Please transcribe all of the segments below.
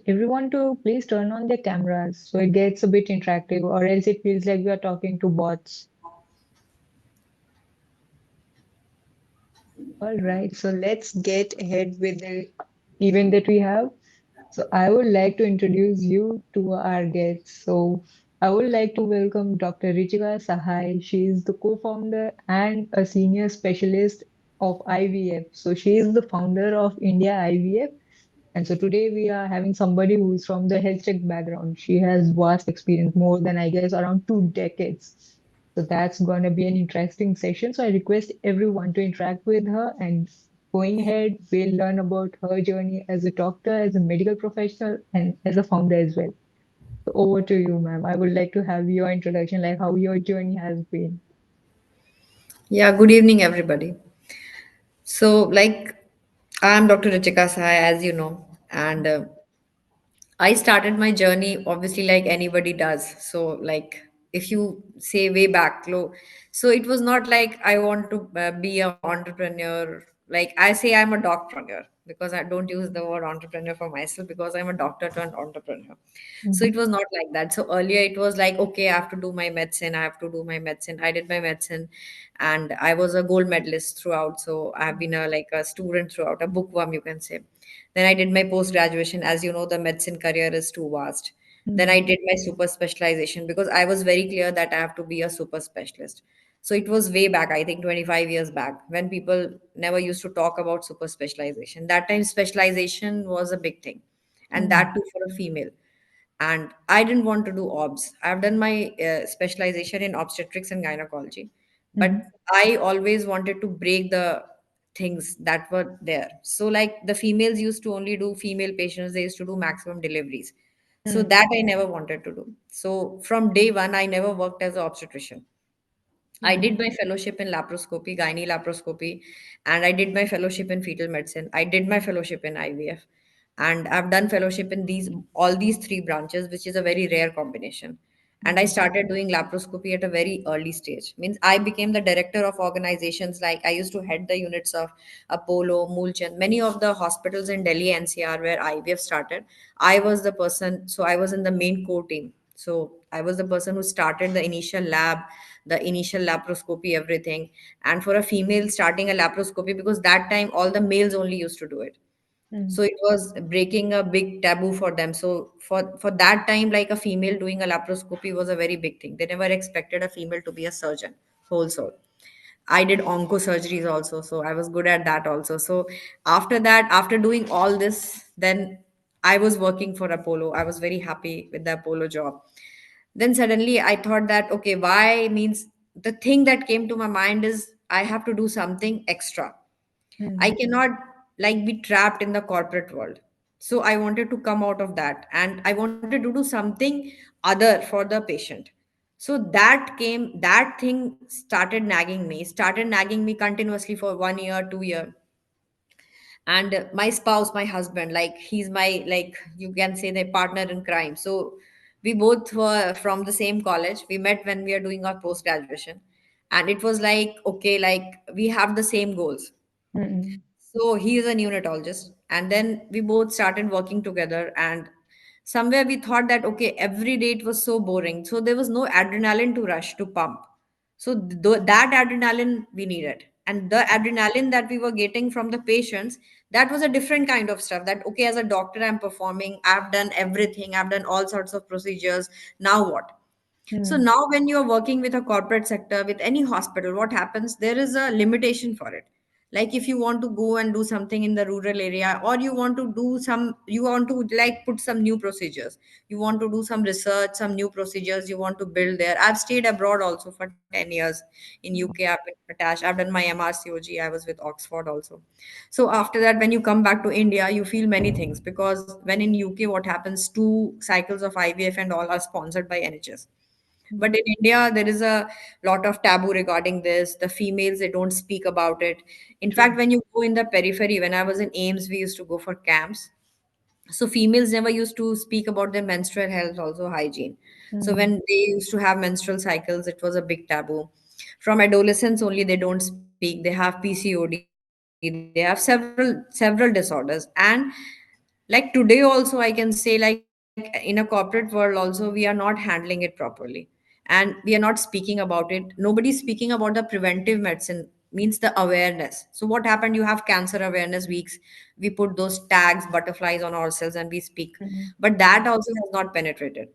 everyone to please turn on their cameras so it gets a bit interactive, or else it feels like we are talking to bots. All right, so let's get ahead with the event that we have. So I would like to introduce you to our guests. So I would like to welcome Dr. Richika Sahai. She is the co-founder and a senior specialist of IVF. So she is the founder of India IVF. And so today we are having somebody who is from the health tech background. She has vast experience, more than I guess around 2 decades. So that's going to be an interesting session. So I request everyone to interact with her, and going ahead, we'll learn about her journey as a doctor, as a medical professional, and as a founder as well. So over to you, ma'am. I would like to have your introduction, like how your journey has been. Yeah, good evening, everybody. I'm Dr. Richika Sai, as you know, and I started my journey obviously like anybody does. If you say way back, so it was not like I want to be an entrepreneur. Like I say, I'm a doctorpreneur because I don't use the word entrepreneur for myself because I'm a doctor turned entrepreneur. So it Mhm. was not like that. So earlier it was like, okay, I have to do my medicine. I have to do my medicine. I did my medicine, and I was a gold medalist throughout. So I have been a student throughout, a bookworm, you can say. Then I did my post graduation. As you know, the medicine career is too vast. Then I Mhm. did my super specialization because I was very clear that I have to be a super specialist. So it was way back, I think 25 years back, when people never used to talk about super specialization. That time, specialization was a big thing, and Mhm. that too for a female. And I didn't want to do obs. I've done my specialization in obstetrics and gynecology, but Mhm. I always wanted to break the things that were there. So, like the females used to only do female patients, they used to do maximum deliveries. So, Mhm. that I never wanted to do. So, from day one, I never worked as an obstetrician. I Mhm. did my fellowship in laparoscopy, gynae laparoscopy, and I did my fellowship in fetal medicine. I did my fellowship in IVF, and I've done fellowship in these all these three branches, which is a very rare combination. And I Mhm. started doing laparoscopy at a very early stage. Means I became the director of organizations, like I used to head the units of Apollo, Mulchan, many of the hospitals in Delhi NCR where IVF started. I was the person, so I was in the main core team. So I was the person who started the initial lab, the initial laparoscopy, everything. And for a female starting a laparoscopy, because that time all the males only used to do it, Mhm. so it was breaking a big taboo for them. So for that time, like a female doing a laparoscopy was a very big thing. They never expected a female to be a surgeon whole soul. I did onco surgeries also, so I was good at that also. So after that, after doing all this, then I was working for Apollo. I was very happy with the Apollo job. Then suddenly I thought that, okay, why, means the thing that came to my mind is I have to do something extra. I Mhm. cannot like be trapped in the corporate world. So I wanted to come out of that, and I wanted to do something other for the patient. So that thing started nagging me continuously for 1 year, 2 year. And my spouse, my husband, like he's my, like you can say, the partner in crime. So we both were from the same college. We met when we are doing our post graduation, and it was like, okay, like we have the same goals. Mhm. So he is a neonatologist, and then we both started working together. And somewhere we thought that, okay, every day it was so boring. So there was no adrenaline to rush to pump. So that adrenaline we needed, and the adrenaline that we were getting from the patients, that was a different kind of stuff. That, okay, as a doctor, I'm performing. I've done everything. I've done all sorts of procedures. Now what? So Mhm. now when you're working with a corporate sector, with any hospital, what happens? There is a limitation for it. Like if you want to go and do something in the rural area, or you want to like put some new procedures, you want to do some research, some new procedures you want to build there. I've stayed abroad also for 10 years in UK. I've been attached. I've done my MRCOG. I was with Oxford also. So after that, when you come back to India, you feel many things, because when in UK, what happens, two cycles of IVF and all are sponsored by NHS. But in India, there is a lot of taboo regarding this. The females, they don't speak about it. In fact, True. when you go in the periphery, when I was in AIMS, we used to go for camps. So females never used to speak about their menstrual health, also hygiene. So Mhm. when they used to have menstrual cycles, it was a big taboo. From adolescents only, they don't speak. They have PCOD. They have several disorders, and Like today also, I can say, like in a corporate world also, we are not handling it properly, and we are not speaking about it. Nobody's speaking about the preventive medicine, means the awareness. So what happened, you have cancer awareness weeks, we put those tags, butterflies on ourselves, and we speak, Mm, but that also has not penetrated.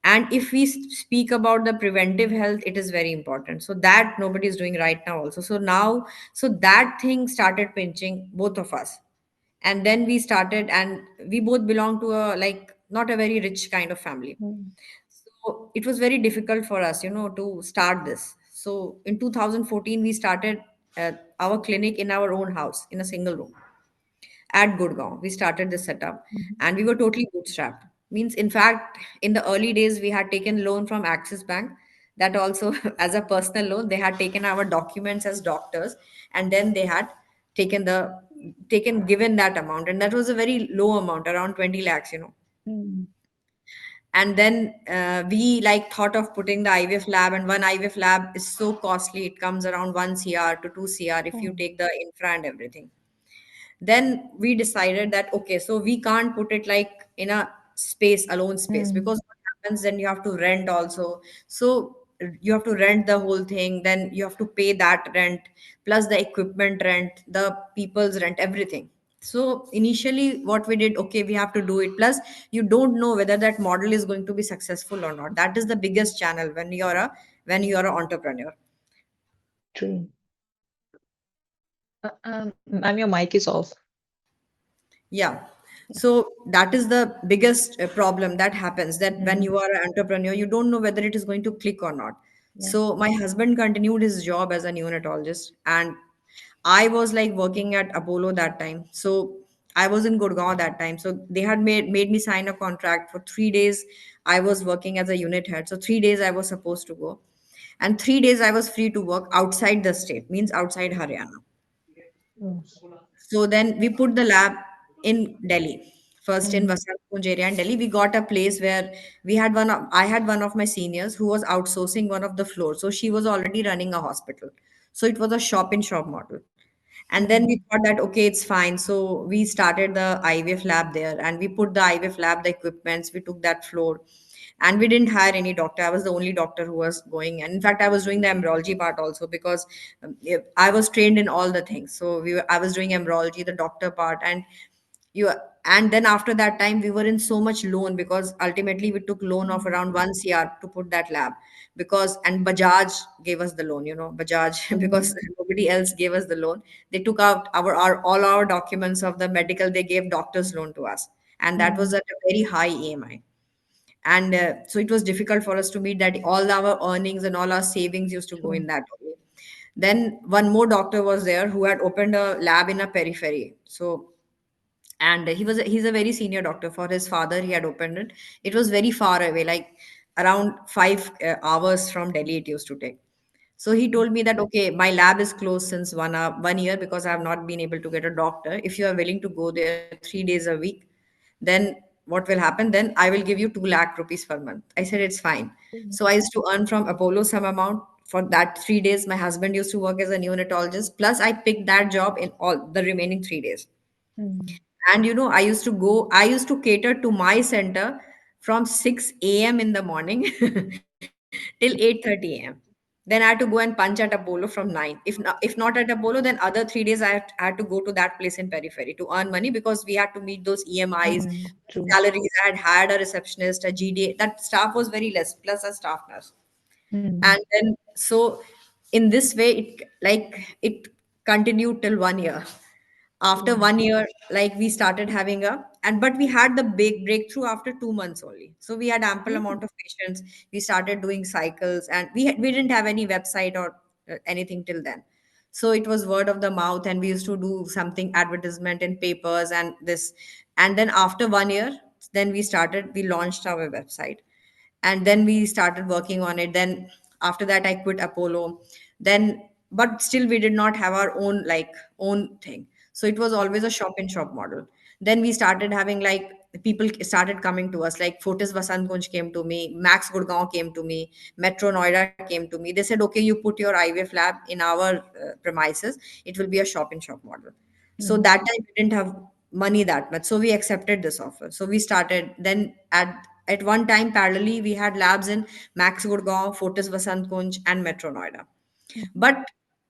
And if we speak about the preventive health, it is very important, so that nobody is doing right now also. So now, so that thing started pinching both of us. And then we started, and we both belong to a, like, not a very rich kind of family. mm, So it was very difficult for us, to start this. So in 2014 we started our clinic in our own house in a single room at Gurgaon. We started this setup, mm, and we were totally bootstrapped. Means, in fact, in the early days, we had taken loan from Axis Bank. That also, as a personal loan, they had taken our documents as doctors, and then they had taken the taken given that amount, and that was a very low amount, around 20 lakhs. mm, And then we like thought of putting the IVF lab, and one IVF lab is so costly; it comes around 1 CR to 2 CR if you mm, take the infra and everything. Then we decided that okay, so we can't put it like in a space, alone space, mm, because what happens, then you have to rent also. So you have to rent the whole thing, then you have to pay that rent, plus the equipment rent, the people's rent, everything. So initially what we did, okay, we have to do it, plus you don't know whether that model is going to be successful or not. That is the biggest channel when you're an entrepreneur. true. Ma'am, your mic is off. Yeah. So that is the biggest problem that happens, that when Mm, you are an entrepreneur, you don't know whether it is going to click or not. yeah. So my husband continued his job as a neonatologist, and I was like working at Apollo that time. So I was in Gurgaon that time. So they had made me sign a contract for 3 days. I was working as a unit head. So 3 days I was supposed to go. And 3 days I was free to work outside the state, means outside Haryana. Mm, So then we put the lab in Delhi. First in mm, Vasant Kunj area in Delhi, we got a place where I had one of my seniors who was outsourcing one of the floors. So she was already running a hospital. So it was a shop in shop model. And then we mm, thought that, okay, it's fine. So we started the IVF lab there, and we put the IVF lab, the equipments, we took that floor. And we didn't hire any doctor. I was the only doctor who was going. And in fact, I was doing the embryology part also, because I was trained in all the things. So I was doing embryology, the doctor part, you and then after that time we were in so much loan, because ultimately we took loan of mm, around 1 CR to put that lab, because and Bajaj gave us the loan, Bajaj, because mm, nobody else gave us the loan. They took out our all our documents of the medical, they gave doctor's loan to us, and that was mm, at a very high EMI. And so it was difficult for us to meet that. All our earnings and all our savings used to go in true. that only. Then one more doctor was there who had opened a lab in a periphery. So, and he's a very senior doctor. For his father he had opened it. It was very far away, like around 5 hours from Delhi it used to take. So he Mm, told me that, okay, my lab is closed since 1 year, because I have not been able to get a doctor. If you are willing to go there 3 days a week, then what will happen? Then I will give you 2 lakh rupees per month. I said, it's fine. mm, So I used to earn from Apollo some amount for that 3 days. My husband used to work as a neonatologist. Plus, I picked that job in all the remaining 3 days. mm, And I used to cater to my center from 6 a.m. in the morning till 8:30 a.m. Then I had to go and punch at Apollo from 9. If not at Apollo, then other 3 days I had to go to that place in periphery to earn money, because we had to meet those EMIs, true. salaries. I had hired a receptionist, a GDA. That staff was very less, plus a staff nurse. Mm, And then so in this way, it continued till 1 year. After mm, 1 year, like we started having a and but we had the big breakthrough after 2 months only. So we had ample mm, amount of patients. We started doing cycles, and we didn't have any website or anything till then. So it was word of the mouth, and we used to do something advertisement in papers and this. And then after 1 year, then we launched our website, and then we started working on it. Then after that I quit Apollo. Then, but still we did not have our own, like, own thing. So it was always a shop in shop model. Then we started having, like, people started coming to us, like Fortis Vasant Kunj came to me, Max Gurgaon came to me, Metro Noida came to me. They said, okay, you put your IVF lab in our premises, it will be a shop in shop model. So mm, that time we didn't have money that much. So we accepted this offer. So we started. Then at one time, parallelly, we had labs in Max Gurgaon, Fortis Vasant Kunj, and Metro Noida. Mhm. But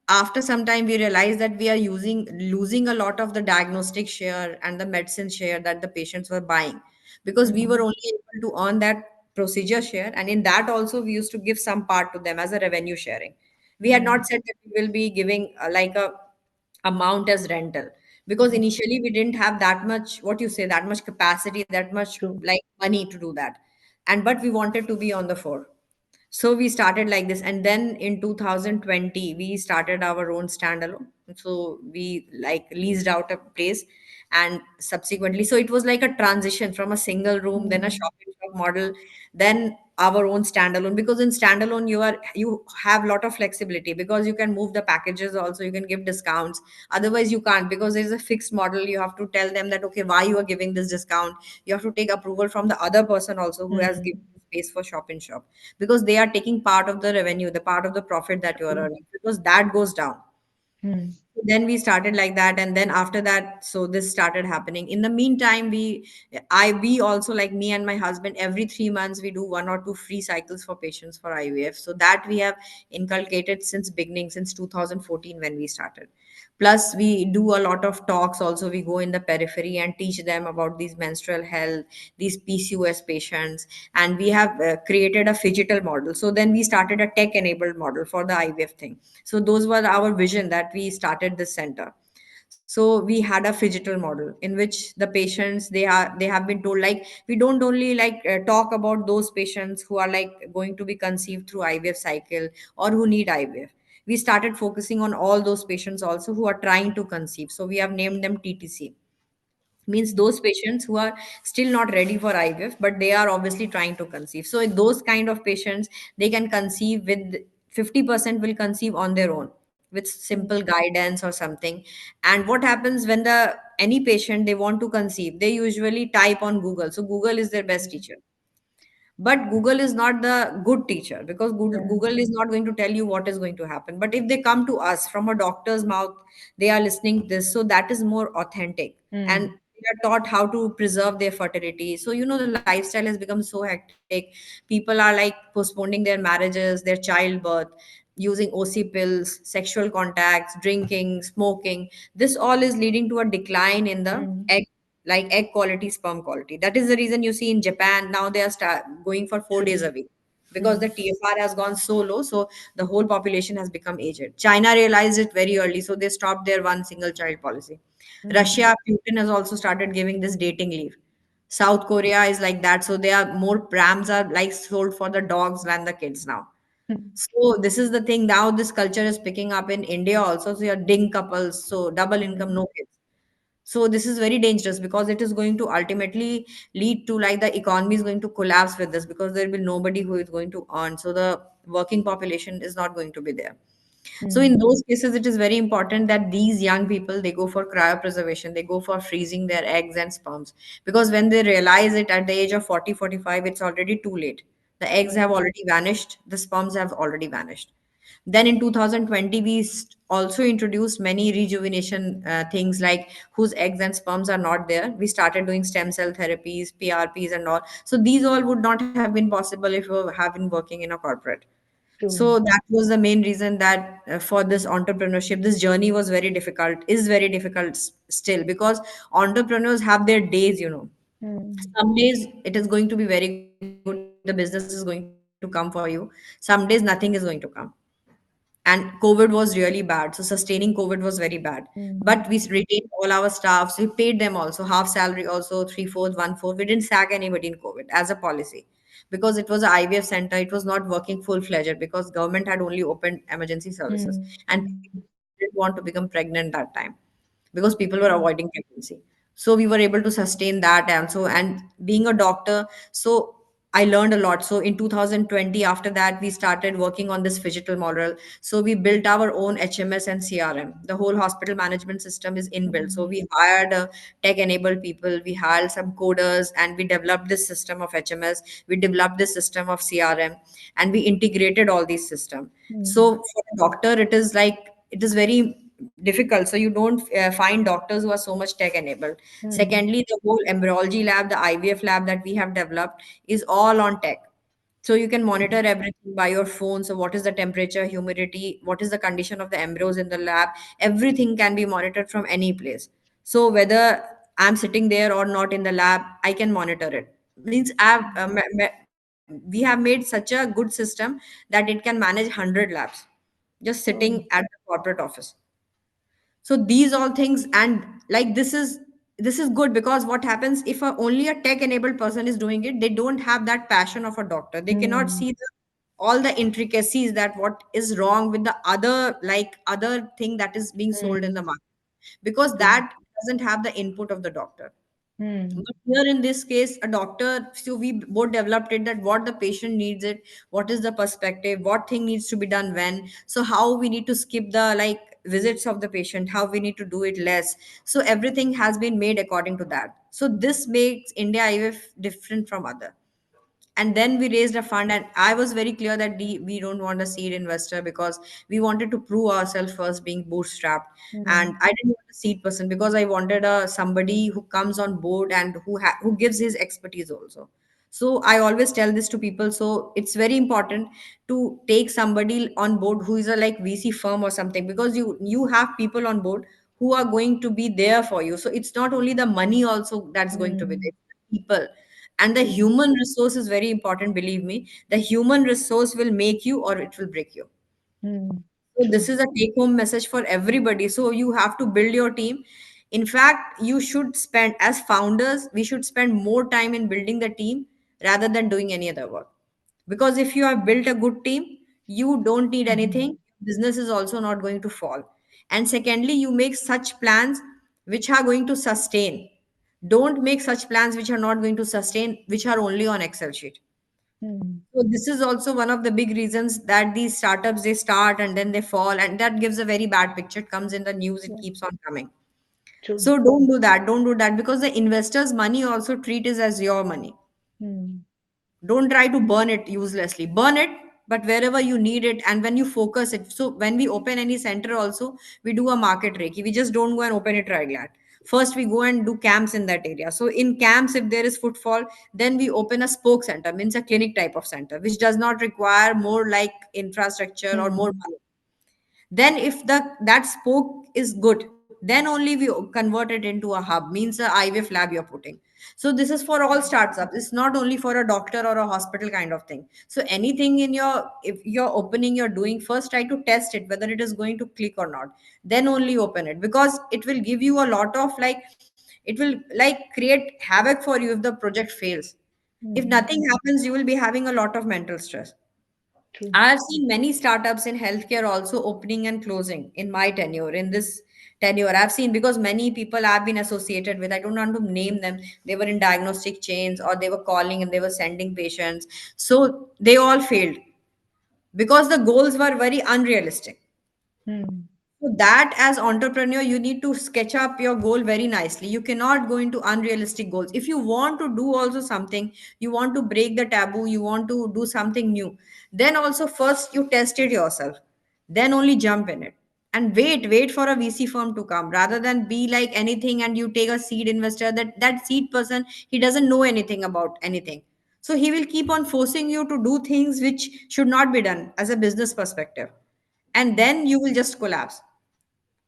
after some time, we realized that we are losing a lot of the diagnostic share and the medicine share that the patients were buying, because we were Mhm. only able to earn that procedure share, and in that also we used to give some part to them as a revenue sharing. We had Mhm. not said that we will be giving like a amount as rental, because Mhm. initially we didn't have that much, what you say, that much capacity, that much True. like money to do that. And but we wanted to be on the fore. So we started like this, and then in 2020 we started our own standalone. So we like leased out a place, and subsequently, so it was like a transition from a single room, then a Mhm. shop in shop model, then our own standalone. Because in standalone you have a lot of flexibility, because you can move the packages also, you can give discounts. Otherwise you can't, because there's a fixed model. You have to tell them that okay, why you are giving this discount. You have to take approval from the other person also who has given Mhm. space for shop in shop, because they are taking part of the revenue, the part of the profit that you are True. earning, because that goes down. Mhm. Then we started like that, and then after that, so this started happening. In the meantime, we also, like me and my husband, every 3 months we do 1 or 2 free cycles for patients for IVF. So that we have inculcated since beginning, since 2014 when we started. Plus we do a lot of talks also. We go in the periphery and teach them about these menstrual health, these PCOS patients. And we have created a phygital model. So then we started a tech enabled model for the IVF thing. So those were our vision that we started this center. So we had a phygital model in which the patients, they have been told, like, we don't only like talk about those patients who are like going to be conceived through IVF cycle or who need IVF. We started focusing on all those patients also who are trying to conceive. So we have named them TTC. Means those patients who are still not ready for IVF, but they are obviously trying to conceive. So in those kind of patients, they can conceive with 50% will conceive on their own with simple Mhm. guidance or something. And what happens when the any patient they want to conceive, they usually type on Google. So Google is their best Mhm. teacher. But Google is not the good teacher, because Yeah. Google is not going to tell you what is going to happen. But if they come to us from a doctor's mouth, they are listening this, so that is more authentic. And Mhm. they are taught how to preserve their fertility. So the lifestyle has become so hectic. People are like postponing their marriages, their childbirth, using OC pills, sexual contacts, drinking, smoking. This all is leading to a decline in the Mhm. egg, like egg quality, sperm quality. That is the reason you see in Japan now they are going for 4 days True. a week, because the Mhm. TFR has gone so low. So the whole population has become aged. China realized it very early, so they stopped their one single child policy. Mhm. Russia, Putin has also started giving this dating leave. South Korea is like that. So they are more prams are like sold for the dogs than the kids now. Mhm. So this is the thing. Now this culture is picking up in India also. So you're ding couples, so double income, Mhm. no kids. So this is very dangerous, because it is going to ultimately lead to like the economy is going to collapse with this, because there will be nobody who is going to earn. So the working population is not going to be there. So in Mhm. those cases, it is very important that these young people, they go for cryopreservation, they go for freezing their eggs and sperms, because when they realize it at the age of 40, 45, it's already too late. The eggs have Yeah. already vanished, the sperms have already vanished. Then in 2020, we also introduced many rejuvenation things, like whose eggs and sperms are not there. We started doing stem cell therapies, PRPs, and all. So these all would not have been possible if you have been working in a corporate. So True. that was the main reason that for this entrepreneurship, this journey was very difficult, is very difficult still, because entrepreneurs have their days. Mhm. Some days it is going to be very good, the business is going to come for you. Some days nothing is going to come. And COVID was really bad, so sustaining COVID was very bad. But we Mhm. retained all our staffs, we paid them also half salary, also three fourth, one fourth. We didn't sack anybody in COVID as a policy, because it was a IVF center. It was not working full fledged, because government had only opened emergency services, Mhm. and people didn't want to become pregnant that time, because people were avoiding True. pregnancy. So we were able to sustain that. And being a doctor, so I learned a lot. So in 2020, after that, we started working on this phygital model. So we built our own HMS and CRM. The whole hospital management system is inbuilt. So Mhm. we hired tech enabled people, we hired some coders, and we developed this system of HMS, we developed this system of CRM, and we integrated all these systems. Mhm. So for a doctor, it is like, it is very difficult, so you don't find doctors who are so much tech enabled. Mm. Secondly, the whole embryology lab, the IVF lab that we have developed is all on tech. So you can monitor Mm. everything by your phone. So what is the temperature, humidity, what is the condition of the embryos in the lab? Everything can be monitored from any place. So whether I'm sitting there or not in the lab, I can monitor it. Means we have made such a good system that it can manage 100 labs just sitting Oh. at the corporate office. So these all things, and like this is good, because what happens if only a tech enabled person is doing it, they don't have that passion of a doctor. They cannot Mm. see all the intricacies, that what is wrong with the other, like other thing that is being sold in the Mm. market, because True. that doesn't have the input of the doctor. Mm. But here in this case, a doctor, so we both developed it, that what the patient needs it, what is the perspective, what thing needs to be done when, so how we need to skip the like visits of the patient, how we need to do it less. So everything has been made according to that. So this makes India IVF different from other. And then we raised a fund, and I was very clear that we don't want a seed investor, because we wanted to prove ourselves first being bootstrapped. And Mm. I didn't want a seed person, because I wanted a somebody who comes on board and who gives his expertise also. So I always tell this to people, so it's very important to take somebody on board who is a like VC firm or something, because you have people on board who are going to be there for you. So it's not only the money also that's going to be Mm. there, it's the people. And the Mm. human resource is very important, believe me. The human resource will make you or it will break you. Mm. So this True. is a take home message for everybody. So you have to build your team. In fact, you should spend, as founders, we should spend more time in building the team rather than doing any other work. Because if you have built a good team, you don't need Mhm. anything. Business is also not going to fall. And secondly, you make such plans which are going to sustain. Don't make such plans which are not going to sustain, which are only on Excel sheet. Mm. So this is also one of the big reasons that these startups, they start and then they fall, and that gives a very bad picture. It comes in the news, it Yeah. keeps on coming. True. So don't do that. Don't do that, because the investors' money also treat it as your money. Mm. Don't try to burn it uselessly. Burn it, but wherever you need it and when you focus it. So when we open any center also, we do a market reiki. We just don't go and open it right glad. First we go and do camps in that area. So in camps, if there is footfall, then we open a spoke center, means a clinic type of center, which does not require more like infrastructure or more Mm. money. Then if that spoke is good, then only we convert it into a hub, means a IVF lab you're putting. So this is for all startups, it's not only for a doctor or a hospital kind of thing. So anything in your, if you're opening, you're doing, first try to test it whether it is going to click or not, then only open it, because it will give you a lot of like, it will like create havoc for you if the project fails. If Mm. nothing happens, you will be having a lot of mental stress. True. I have seen many startups in healthcare also opening and closing in my tenure. In this tenure, I've seen, because many people I've been associated with, I don't want to name them, they were in diagnostic chains or they were calling and they were sending patients. So they all failed because the goals were very unrealistic. Mm. So that as entrepreneur, you need to sketch up your goal very nicely. You cannot go into unrealistic goals. If you want to do also something, you want to break the taboo, you want to do something new, then also first you test it yourself. Then only jump in it. And wait for a VC firm to come rather than be like anything and you take a seed investor, that seed person, he doesn't know anything about anything. So he will keep on forcing you to do things which should not be done as a business perspective. And then you will just collapse.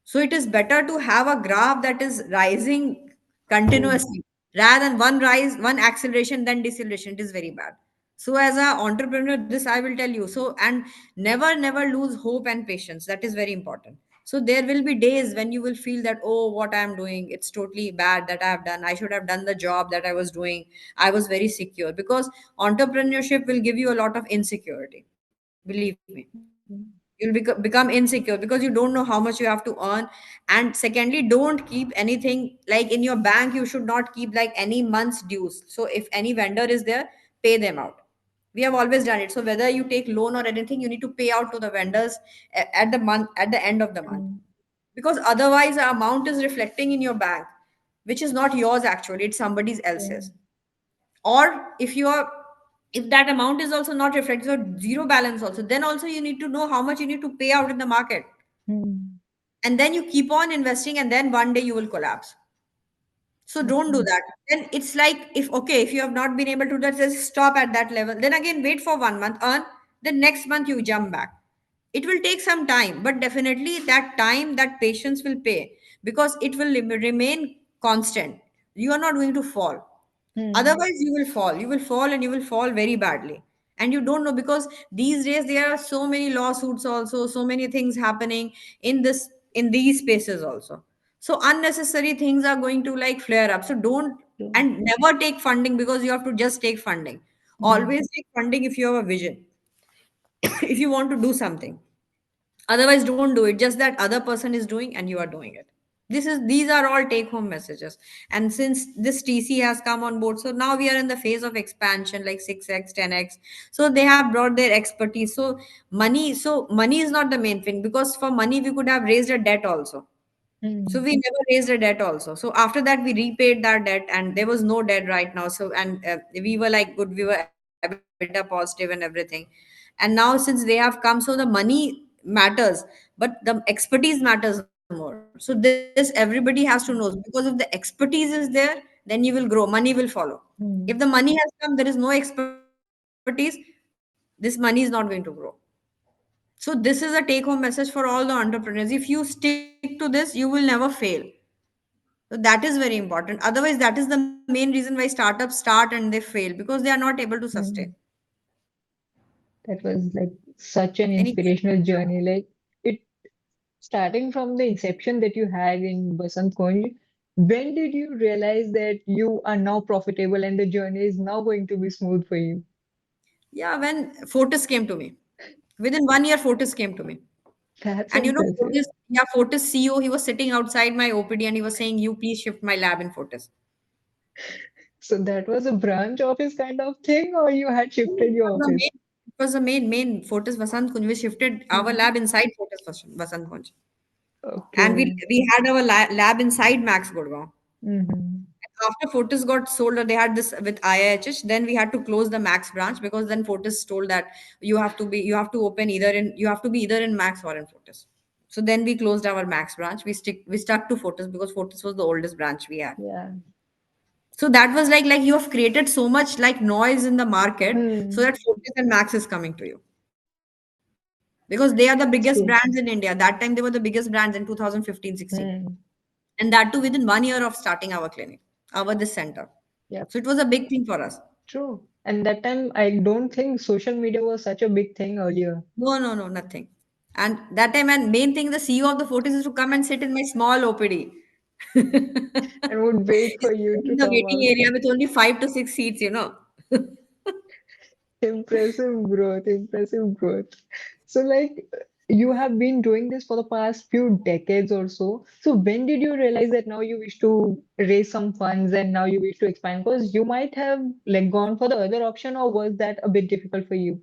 So it is better to have a graph that is rising True. continuously rather than one rise, one acceleration, then deceleration. It is very bad. So as an entrepreneur, this I will tell you. So, and never lose hope and patience. That is very important. So there will be days when you will feel that, oh, what I am doing, it's totally bad that I have done. I should have done the job that I was doing. I was very secure, because entrepreneurship will give you a lot of insecurity. Believe me, Mm. you'll become insecure because you don't know how much you have to earn. And secondly, don't keep anything like in your bank. You should not keep like any month's dues. So if any vendor is there, pay them out. We have always done it. So whether you take loan or anything, you need to pay out to the vendors at the month, at the end of the month, Mm. because otherwise the amount is reflecting in your bank, which is not yours actually, it's somebody Yeah. else's. Or if you are, if that amount is also not reflected, so zero balance also, then also you need to know how much you need to pay out in the market. Mm. and then you keep on investing, and then one day you will collapse. So don't do Okay. that. Then it's like, if okay, if you have not been able to do that, just stop at that level. Then again, wait for 1 month, earn. Then next month you jump back. It will take some time, but definitely that time, that patience will pay, because it will remain constant. You are not going to fall. Hmm. Otherwise you will fall, you will fall, and you will fall very badly. And you don't know, because these days there are so many lawsuits also, so many things happening in this, in these spaces also. So unnecessary things are going to like flare up. So don't, True. and never take funding because you have to just take funding. Hmm. Always take funding if you have a vision, if you want to do something. Otherwise don't do it just that other person is doing and you are doing it. These are all take home messages. And since this TC has come on board, so now we are in the phase of expansion, like 6x, 10x. So they have brought their expertise. So money is not the main thing, because for money we could have raised a debt also. So Hmm. we never raised a debt also. So after that, we repaid that debt, and there was no debt right now. So, and we were like good, we were EBITDA positive and everything. And now since they have come, so the money matters, but the expertise matters more. So this everybody has to know, because if the expertise is there, then you will grow, money will follow. If the money has come, there is Hmm. no expertise, this money is not going to grow. So this is a take home message for all the entrepreneurs. If you stick to this, you will never fail. So that is very important. Otherwise, that is the main reason why startups start and they fail, because they are not able to sustain. Hmm. That was like such an Any, inspirational journey. Like it starting from the inception that you had in Basant Kunj, when did you realize that you are now profitable and the journey is now going to be smooth for you? yeah, when Fortis came to me, within 1 year, Fortis came to me. That's And you know, impressive. Fortis, yeah, Fortis CEO, he was sitting outside my OPD and he was saying, "You please shift my lab in Fortis." So that was a branch office kind of thing, or you had shifted your office? It was the main Fortis Vasant Kunj. We shifted our Mhm. lab inside Fortis Vasant Kunj. And we, Okay. we had our lab inside Max Gurgaon. Hmm. After Fortis got sold, or they had this with IIHH, then we had to close the Max branch, because then Fortis told that you have to open either in, you have to be either in Max or in Fortis. So then we closed our Max branch. We stuck to Fortis because Fortis was the oldest branch we had. Yeah. So that was like you have created so much like noise in the market, so Hmm. that Fortis and Max is coming to you, because they are the biggest brands in That's India. true. That time they were the biggest brands in 2015-16, Hmm. and that too within 1 year of starting our clinic, our this center. So Yep. it was a big thing for us. True. And that time, I don't think social media was such a big thing earlier. No, no, no, nothing. And that time, and main thing, the CEO of the Fortis is to come and sit in my small OPD. And would wait He's for you to in the come waiting out. area with only 5 to 6 seats, you know. Impressive growth, impressive growth. So, like, you have been doing this for the past few decades or so. So, when did you realize that now you wish to raise some funds and now you wish to expand? Because you might have like gone for the other option, or was that a bit difficult for you?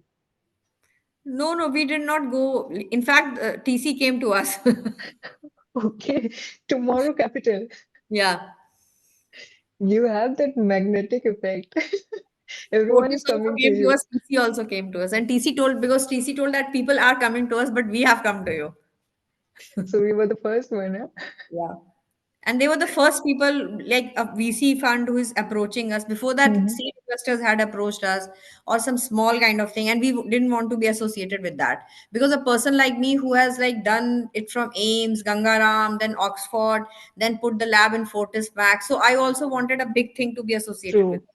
No, no, we did not go. In fact, TC came to us. Okay, tomorrow capital. Yeah. You have that magnetic effect. Everyone Fortis is also coming to came to you. us, TC also came to us. And TC told, because TC told that people are coming to us, but we have come to you. So we were the first one, huh? Yeah. And they were the first people, like a VC fund, who is approaching us. Before that, Mhm. seed investors had approached us, or some small kind of thing, and we didn't want to be associated with that, because a person like me who has like done it from Ames, Gangaram, then Oxford, then put the lab in Fortis back. So I also wanted a big thing to be associated with. True.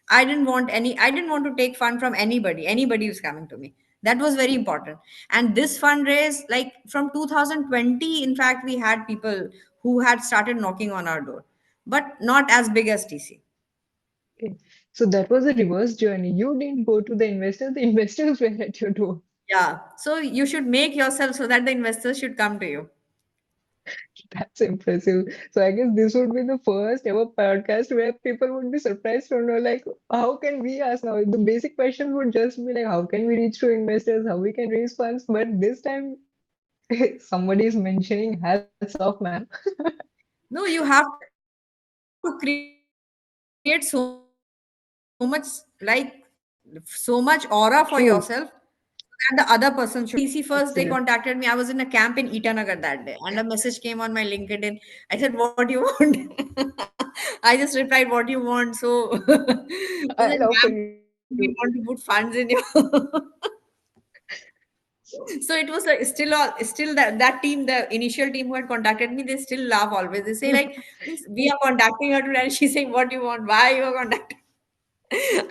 I didn't want to take fund from anybody who's coming to me. That was very important. And this fundraise, like from 2020, in fact, we had people who had started knocking on our door, but not as big as TC. Okay. So that was a reverse journey. You didn't go to the investors, the investors were at your door. Yeah. So you should make yourself so that the investors should come to you. That's impressive. So I guess this would be the first ever podcast where people would be surprised to know, like, how can we ask now? The basic question would just be like, how can we reach to investors? How we can raise funds? But this time, somebody is mentioning, hats off, ma'am. No, you have to create so much, like, so much aura for yourself, so that people will come to you. that the other person should. TC first, they Absolutely. contacted me. I was in a camp in Itanagar that day, and a message came on my LinkedIn. I said, "What do you want?" I just replied, "What do you want?" So, they said, I love "Ma'am, for you. we want to put funds in your." So it was like still that team, the initial team who had contacted me, they still laugh always. They say like, "Means we are contacting her today," and she's saying, "What do you want? Why you are contacting?"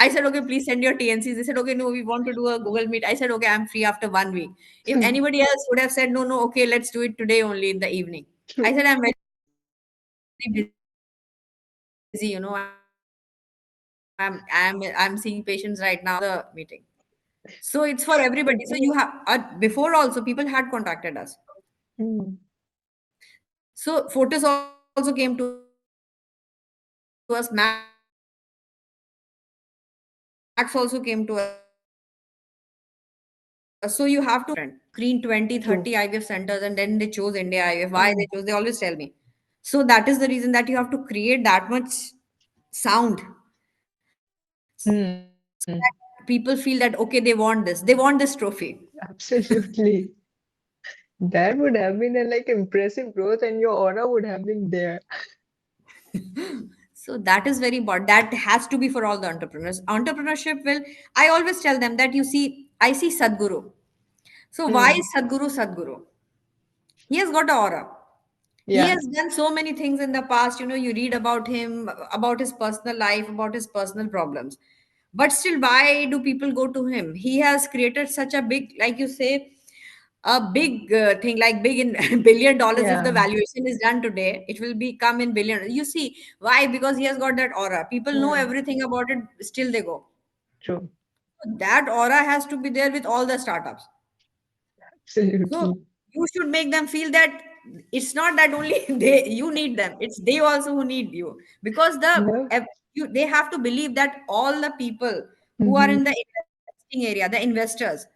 I said, okay, please send your TNCs. They said, okay, no, we want to do a Google Meet. I said, okay, I'm free after 1 week. If anybody else would have said, no, no, okay, let's do it today only in the evening. I True. said, I'm very busy, I'm seeing patients right now. I'm in the middle of the meeting. So it's for everybody. So you have before also people had contacted us. Mm. So Fortis also came to us, Max also came to us. So you have to be present. Screen 20, 30 True. IVF centers, and then they chose India IVF. Why they Mm. chose? They always tell me. So that is the reason that you have to create that much sound so that Mm. people feel that okay, they want this. They want this trophy. Absolutely. That would have been a like impressive growth and your aura would have been there. So that is very important. That has to be for all the entrepreneurs. Entrepreneurship will, I always tell them that you see, I see Sadhguru. So why Mm. is Sadhguru Sadhguru? He has got a aura. He Yeah. has done so many things in the past. You read about him, about his personal life, about his personal problems. But still, why do people go to him? He has created such a big, like you say, a big thing, like big in $1 billion. If the Yeah. valuation is done today, it will become in billion. You see, why? Because he has got that aura. People know Mm. everything about it, still they go. True. So that aura has to be there with all the startups. So Absolutely. you should make them feel that it's not that only they you need them, it's they also who need you. Because Yeah. they have to believe that all the people who are Mm-hmm. in the investing area, the investors,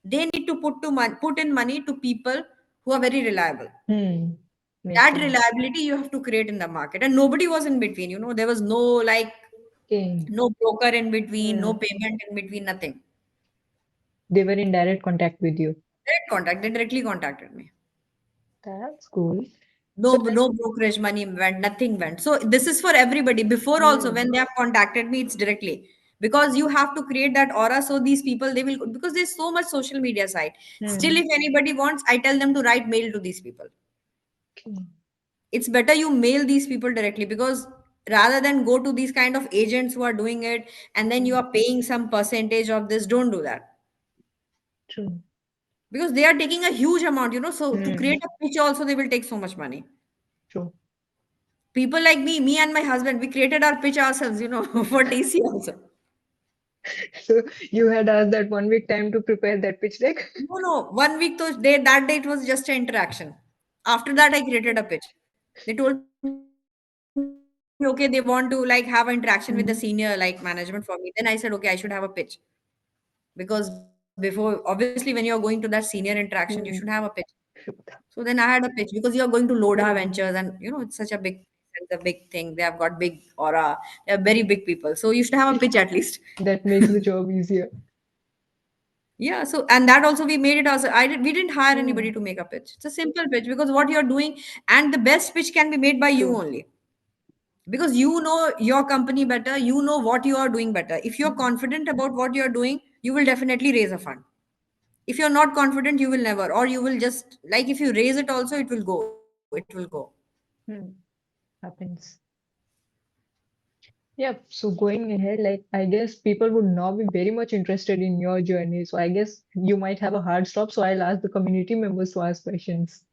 they need to put in money to people who are very reliable. Hmm. Makes That sense. reliability you have to create in the market, and nobody was in between. There was no like Okay. no broker in between, no Hmm. payment in between, nothing. They were in direct contact with you. Direct contact, they directly contacted me. That's cool. No, So like, no brokerage money went, nothing went. So this is for everybody. Before also, hmm. when they have contacted me, it's directly because you have to create that aura. So these people, they will, because there's so much social media site. Still, Hmm. if anybody wants, I tell them to write mail to these people. Okay. It's better you mail these people directly, because rather than go to these kind of agents who are doing it and then you Hmm. are paying some percentage of this, don't do that, True. because they are taking a huge amount. So to Hmm. create a pitch also, they will take so much money. True. People like me and my husband, we created our pitch ourselves, for TC also. So you had asked that 1 week time to prepare that pitch deck. No, no, 1 week that day it was just an interaction. After that, I created a pitch. They told me, okay, they want to like have an interaction with the senior like management for me. Then I said, Hmm. okay, I should have a pitch. Because before, obviously, when you are going to that senior interaction, you should have a pitch. So then I Hmm. had a pitch, because you are going to Lodha Ventures, and it's such a Hmm. it's a big thing. They have got big aura. They are very big people. So you should have a pitch at least. That makes the job easier. Yeah. So and that also we made it as we didn't hire anybody to Hmm. make a pitch. It's a simple pitch, because what you're doing, and the best pitch can be made by you True. only, because you know your company better. You know what you are doing better. If you're Hmm. confident about what you're doing, you will definitely raise a fund. If you're not confident, you will never, or you will just like, if you raise it also, it will go. Hmm. Happens. Yeah, so going ahead, like I guess people would now be very much interested in your journey. So I guess you might have a hard stop. So I'll ask the community members to ask questions.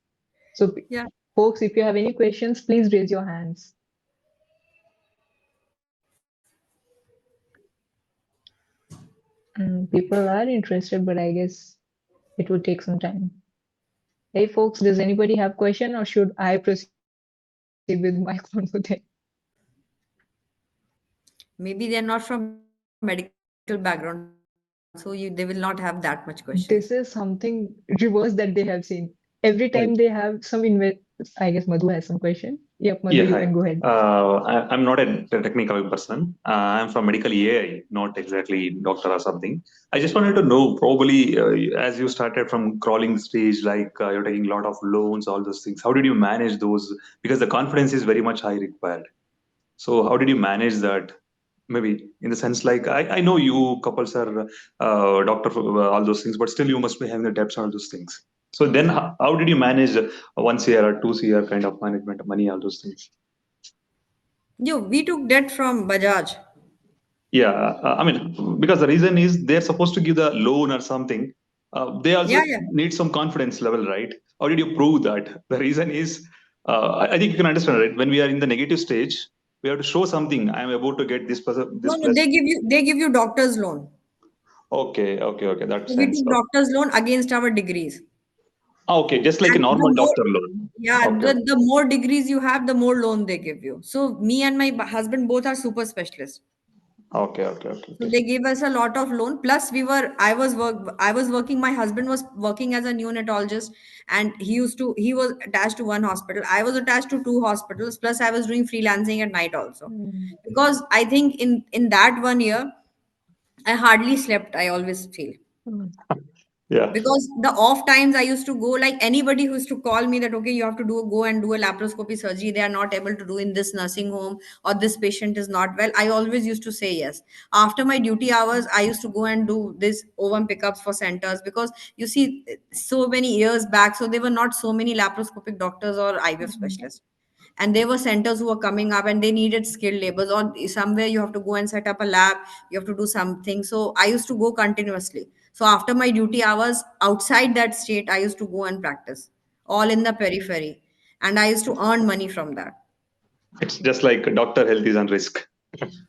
So Yeah. folks, if you have any questions, please raise your hands. People are interested, but I guess it would take some time. Hey folks, does anybody have question or should I proceed with my convo then? Maybe they're not from medical background, so they will not have that much question. This is something reverse that they have seen. Every time they have some I guess Madhu has some question. Yep, Madhu, Yeah, you hi. can go ahead. I'm not a technical person. I'm from medical AI, not exactly doctor or something. I just wanted to know, probably, as you started from crawling stage, like you're taking a lot of loans, all those things. How did you manage those? Because the confidence is very much high required. So how did you manage that? Maybe in the sense like I know you couples are doctor for all those things, but still you must be having the debts all those things. So then how did you manage 1 CR or 2 CR kind of management of money, all those things? Yo, we took debt from Bajaj. Yeah, I mean, because the reason is they're supposed to give the loan or something. They Yeah, also yeah. need some confidence level, right? How did you prove that? The reason is, I think you can understand, right? When we are in the negative stage, we have to show something. I'm about to get this person, No, this no, plus. they give you doctor's loan. Okay, okay, okay. That So we sense. took Okay. doctor's loan against our degrees. Okay, just like a And the normal more, doctor loan. yeah, Okay, the more degrees you have, the more loan they give you. So me and my husband both are super specialists. okay, okay, okay, So okay. they gave us a lot of loan. Plus, I was working. My husband was working as a neonatologist, and he was attached to one hospital. I was attached to two hospitals. Plus, I was doing freelancing at night also, Mm, because I think in that 1 year, I hardly slept. I always feel, mm, Yeah. because the off times I used to go, like anybody who used to call me that okay, you have to go and do a laparoscopy surgery, they are not able to do in this nursing home, or this patient is not well, I always used to say yes. After my duty hours, I used to go and do this ovum pickups for centers, because you see, so many years back, so there were not so many laparoscopic doctors or IVF mm, specialists, and there were centers who were coming up and they needed skilled laborers, or somewhere you have to go and set up a lab, you have to do something. So I used to go continuously. So after my duty hours outside that state, I used to go and practice all in the periphery, and I used to earn money from that. It's just like doctor health is on risk.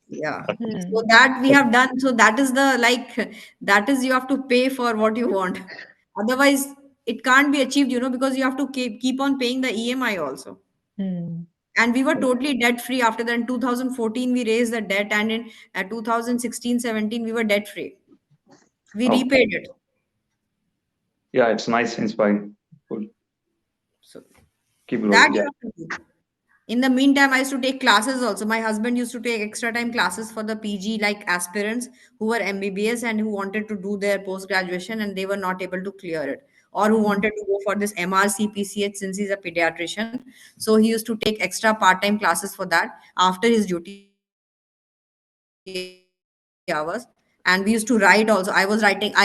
Yeah. So mm, that we have done. So that is the, like, that is, you have to pay for what you want. Otherwise, it can't be achieved, because you have to keep on paying the EMI also. mm. And we were totally debt free after that. In 2014 we raised the debt, and in 2016-17 we were debt free. We Okay. repaid it. Yeah, it's nice, inspiring. Cool. So Keep that growing. you Yeah. have to do. In the meantime, I used to take classes also. My husband used to take extra time classes for the PG, like aspirants who were MBBS and who wanted to do their post graduation and they were not able to clear it, or who Mm, wanted to go for this MRCPCH since he's a pediatrician. So he used to take extra part time classes for that after his duty hours. And we used to write also. I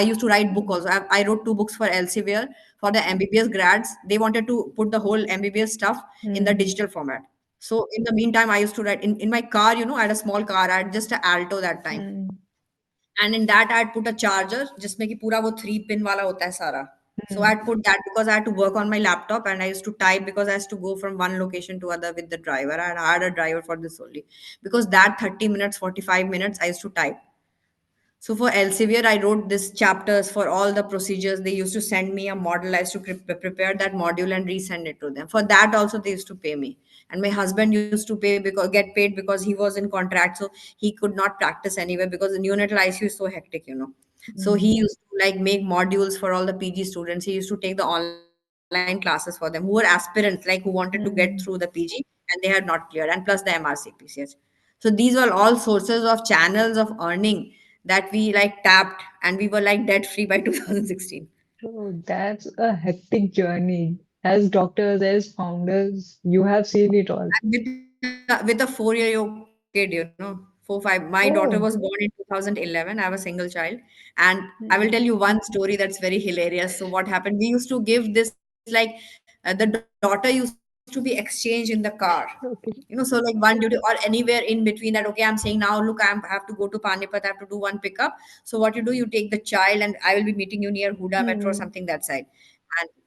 used to write book also. I wrote two books for Elsevier for the MBBS grads. They wanted to put the whole MBBS stuff in the digital format. So in the mm, meantime, I used to write in my car. I had a small car. I had just an Alto that time. mm, And in that, I had put a charger, जिसमें कि पूरा वो 3 pin वाला होता है सारा. So I had mm, put that because I had to work on my laptop, and I used to type because I used to go from one location to other with the driver. I had hired a driver for this only, because that 30 minutes, 45 minutes, I used to type. So for Elsevier, I wrote this chapters for all the procedures. They used to send me a model. I used to prepare that module and resend it to them. For that also, they used to pay me. And my husband used to pay because get paid because he was in contract, so he could not practice anywhere because the neonatal ICU is so hectic. So he mm, used to like make modules for all the PG students. He used to take the online classes for them who were aspirants, like who wanted to get through the mm. PG and they had not cleared, and plus the MRCPCH. So these were all sources of channels of earning that we like tapped, and we were like debt free by 2016. So that's a hectic journey. As doctors, as founders, you have seen it all. And with a 4-year-old kid, 4 5. My daughter was born in Oh, 2011. I have a single child, and I will tell you mm, one story that's very hilarious. So what happened? We used to give this, like, the daughter used to be exchanged in the car. So like okay. one duty or anywhere in between that. Okay, I'm saying now, look, I have to go to Panipat. I have to do one pickup. So what you do? You take the child, and I will be meeting you near Huda Metro or something that Mm, side.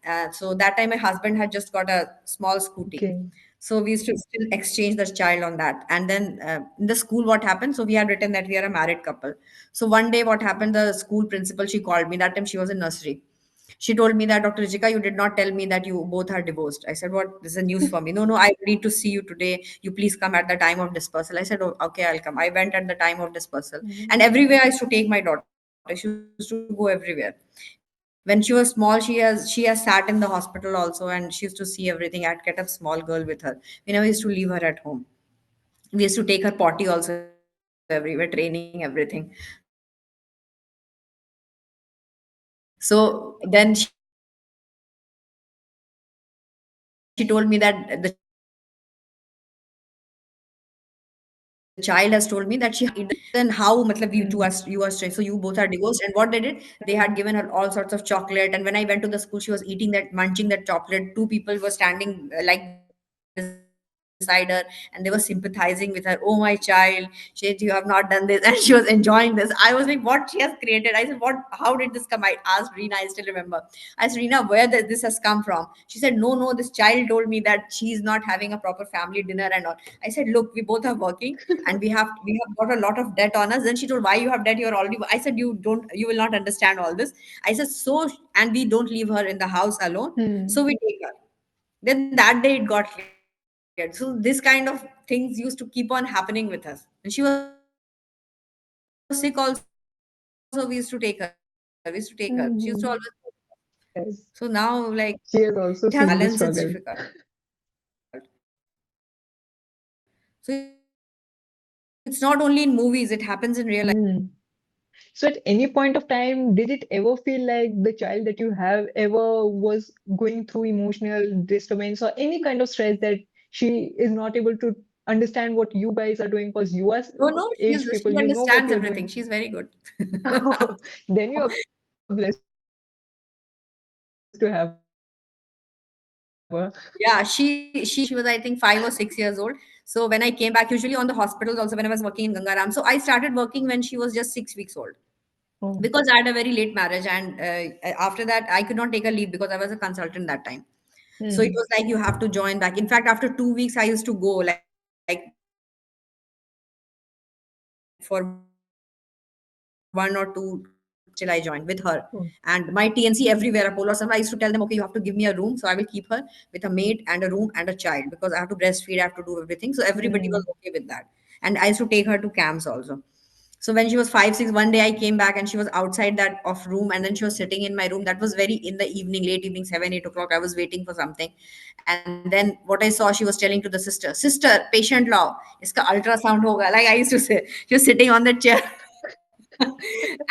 And so that time my husband had just got a small scooty. okay. So we used to still exchange the child on that. And then in the school, what happened? So we had written that we are a married couple. So one day, what happened? The school principal, she called me. That time she was in nursery. She told me that, Dr. Rijika, you did not tell me that you both are divorced. I said, what? This is a news for me. No, no, I need to see you today. You please come at the time of dispersal. I said, oh, okay, I'll come. I went at the time of dispersal. Mm, And everywhere I used to take my daughter. She used to go everywhere. Because When she was small, she has sat in the hospital also, and she used to see everything. I'd get a small girl with her. We never used to leave her at home. We used to take her potty also everywhere, training everything. So then she told me that the child told me that she is not having a proper family dinner and all. I said, look, we both are working, and we have given her all sorts of chocolate. And when I went to the school, she was eating that, manching that chocolate. The child has told me that she has to eat that. Then how, matlab, we two are, Mm, you are straight, so you both are divorced. And what they did, they had given her all sorts of chocolate. And when I went to the school, she was eating that, munching that chocolate. Two people were standing like beside her, and they were sympathizing with her. Oh, my child, she, you have not done this, and she was enjoying this. I was like, what she has created? I said, how did this come? I asked Reena, I still remember. I said, Reena, where this has come from? She said, no, this child told me that she's not having a proper family dinner and all. I said, look, we both are working, and we have got a lot of debt on us. Then she told, why you have debt? You're already. I said, you will not understand all this. I said, so, and we don't leave her in the house alone, so we mm, take her. Then that day it got cleared. So this kind of things used to keep on happening with us. When she was sick also, we used to take her. We used to take her. She used to always go with us. So now, like, it has become a balance. It's yes. difficult. She has also seen the struggle. So it's not only in movies, it happens in real life also. Mm. So at any point of time, did it ever feel like the child that you have ever was going through emotional disturbance or any kind of stress that she is not able to understand what you guys are doing because you are No, no, aged people, she you know what understands you're everything. doing. She's very good. Then you are blessed to have her. Yeah, she was, I think, 5 or 6 years old. So when I came back, usually on the hospitals also, when I was working in Gangaram. So I started working when she was just 6 weeks old, Oh. because I had a very late marriage, and after that I could not take a leave because I was a consultant that time. So it Mm. was like you have to join back. In fact, after 2 weeks, I used to go like for 1 or 2 till I joined with her. And my TNC everywhere, Apollo or something. I used to tell them, okay, you have to give me a room. So I will keep her with a maid and a room and a child, because I have to breastfeed. I have to do everything. So everybody was okay with that. And I used to take her to camps also. So when she was 5, 6, one day I came back. Mm. Usually on the hospitals also, whenever I was working in Gangaram. So I started working when she was 5, 6. One day I came back and she was outside that of room, and then she was sitting in my room. That was very in the evening, late evening, 7, 8 o'clock. I was waiting for something, and then what I saw, she was telling to the sister, patient law, iska ultrasound hoga. Like I used to say, she was sitting on the chair.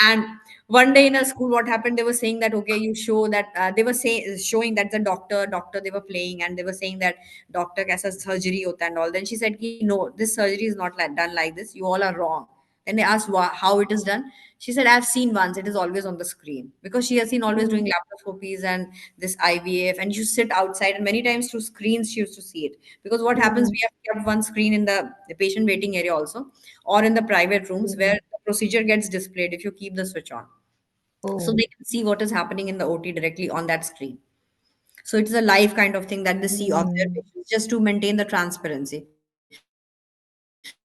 And one day in a school, what happened? They were saying that, okay, you show that, they were showing that the doctor they were playing, and they were saying that doctor kaisa surgery hota and all. Then she said, no, this surgery is not like, done like this. You all are wrong. Then they asked how it is done. She said, I've seen once. It is always on the screen, because she has seen always doing Mm. laparoscopies and this IVF, and you sit outside, and many times through screens she used to see it. Because what happens, Mm. we have kept one screen in the patient waiting area also, or in the private rooms where Mm. the procedure gets displayed if you keep the switch on. So Oh. they can see what is happening in the OT directly on that screen. So it is a live kind of thing that they see of their Mm. patients, just to maintain the transparency.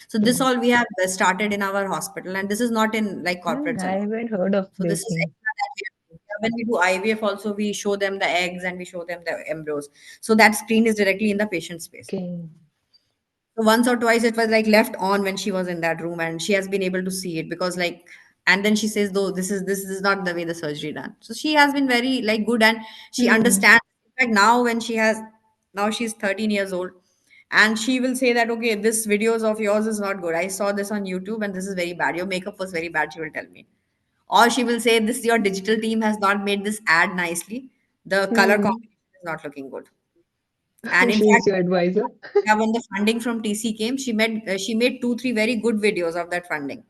So this all we have started in Okay. our hospital, and this is not in like corporates and all. Mm, So I this is haven't extra heard of that we this have to do. thing. Yeah, when we do IVF also, we show them the eggs and we show them the embryos. So that screen is directly in the patient's space. Okay. So once or twice it was like left on when she was in that room, and she has been able to see it, because like, and then she says, though, this is not the way the surgery done. So she has been very like good, and she Mm. understands. In fact, now when she has, now she's 13 years old, and she will say that, okay, this videos of yours is not good. I saw this on YouTube and this is very bad. Your makeup was very bad, she will tell me. Or she will say, this, your digital team has not made this ad nicely. The color Mm. combination is not looking good. And in She's fact, your advisor. yeah, when the funding from TC came, she made 2, 3 very good videos of that funding,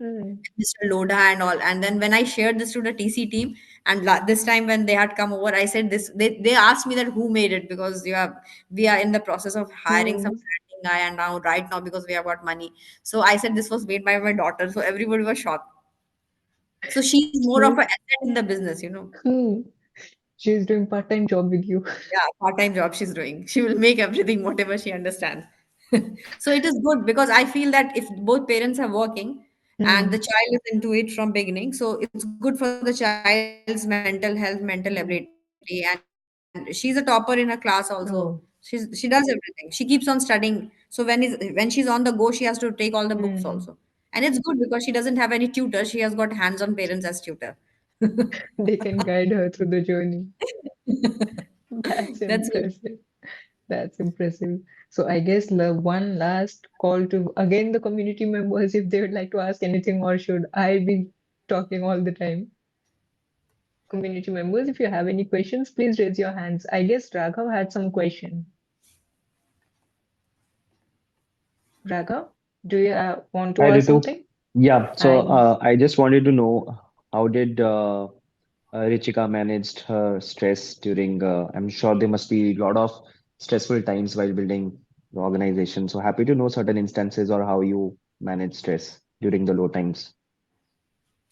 Mm. Mr. Loda and all. And then when I shared this to the TC team, and this time when they had come over, I said this. They asked me that who made it, because we are in the process of hiring some Mm. branding guy, and now right now, because we have got money. So I said this was made by my daughter. So everybody was shocked. So she's more of She, an asset in the business. mm. She's doing part-time job with you. Yeah, part-time job she's doing. She will make everything whatever she understands. So it is good, because I feel that if both parents are working and the Mm. child is into it from beginning, so it's good for the child's mental health, mental ability. And she's a topper in her class also. She does everything. She keeps Oh. on studying. So when she's on the go, she has to take all the books also. And it's good because she doesn't have any tutor. She has got hands-on parents as tutor. They can guide her through the journey. That's That's it. impressive. That's impressive. So I guess the one last call to again the community members if they would like to ask anything, or should I be talking all the time? Community members, if you have any questions, please raise your hands. I guess Raghav had some question. Raghav, do you want to Hi, ask Ritu. something? Yeah, so I I just wanted to know how did Richika managed her stress during, I'm sure there must be a lot of stressful times while building the organization. So happy to know certain instances or how you manage stress during the low times.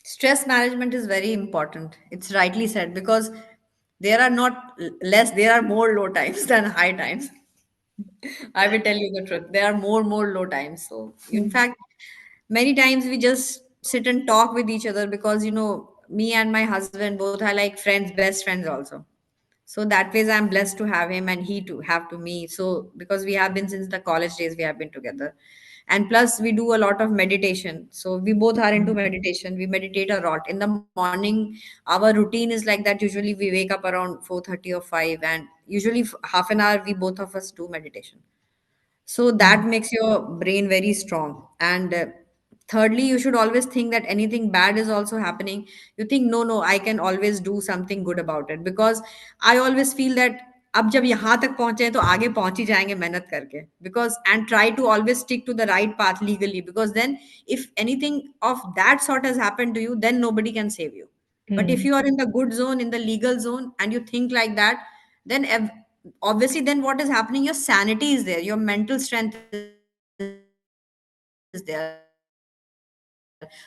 Stress management is very important. It's rightly said because there are not less, there are more low times than high times. I will tell you the truth. There are more low times. So, in mm, fact, many times we just sit and talk with each other because, me and my husband both are like friends, best friends also. So that ways I'm blessed to have him and he to have to me. So because we have been since the college days, we have been together. And plus we do a lot of meditation. So we both are into mm, meditation. We meditate a lot. In the morning, our routine is like that. Usually we wake up around 4:30 or 5, and usually half an hour we both of us do meditation. So that mm, makes your brain very strong. And thirdly, you should always think that anything bad is also happening. You think, no, no, I can always do something good about it. Because I always feel that अब जब यहाँ तक पहुंचे हैं तो आगे पहुंच ही जाएंगे मेहनत करके because and try to always stick to the right path legally because then if anything of that sort has happened to you then nobody can save you. But if mm, you are in the good zone, in the legal zone, and you think like that, then obviously, then what is happening? Your sanity is there, your mental strength is there.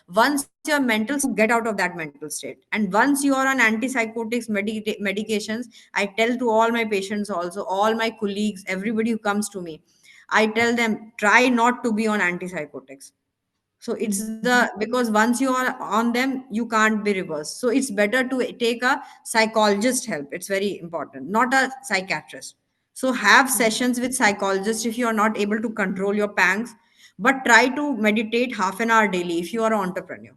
Once your mental strength is there, you get out of that mental state. And once you are on antipsychotics, medications, I tell to all my patients also, all my colleagues, everybody who comes to me, I tell them, try not to be on antipsychotics. So it's the because once you are on them, you can't be reversed. So it's better to take a psychologist help. It's very important, not a psychiatrist. So have sessions with psychologists if you are not able to control your pangs, but try to meditate half an hour daily if you are an entrepreneur,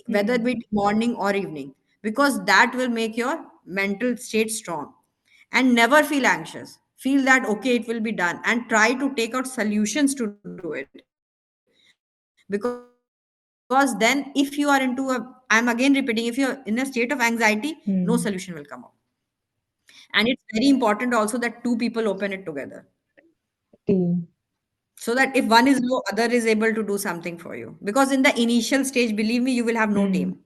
whether it mm, be morning or evening, because that will make your mental state strong. And never feel anxious. Feel that okay, it will be done, and try to take out solutions to do it. Because then, if you are into a, I'm again repeating, if you're in a state of anxiety, no solution will come out. And it's mm, very important also that two people open it together. team. So that if one is low, other is able to do something for you. Because in the initial stage, believe me, you will have no Mm, team.